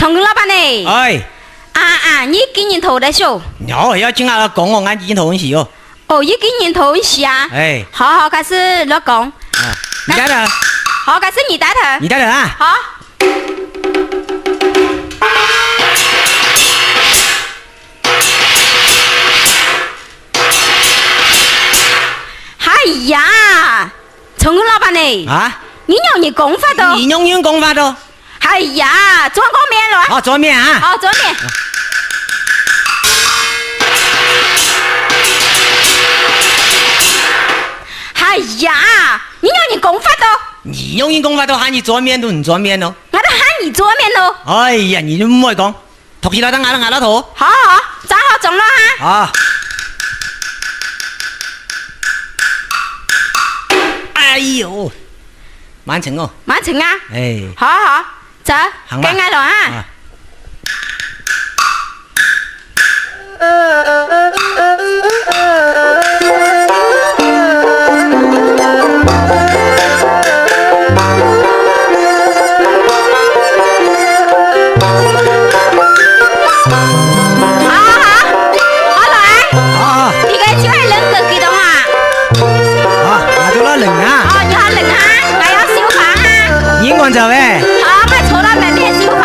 聪哥老板呢？哎，你今年头的小？要进来了讲哦，俺今年头很细哦。哦，你今年头很细啊？哎，好，开始落讲。你带头。好，开始你带头。你带头啊？好。哎呀，聪哥老板呢？啊？你用你功法的？你用功法的？哎呀，转个面了。好，转面啊。好，转面。哎呀，你用你功法的？你用功法的喊你转面都唔转面咯？我都喊你转面咯。哎呀，你就唔爱讲，托起来当挨了头。好，站好中了哈。啊。哎呦，满成哦。满成啊。哎。好，走，跟挨了啊。走呗。好，我抽到门面手法。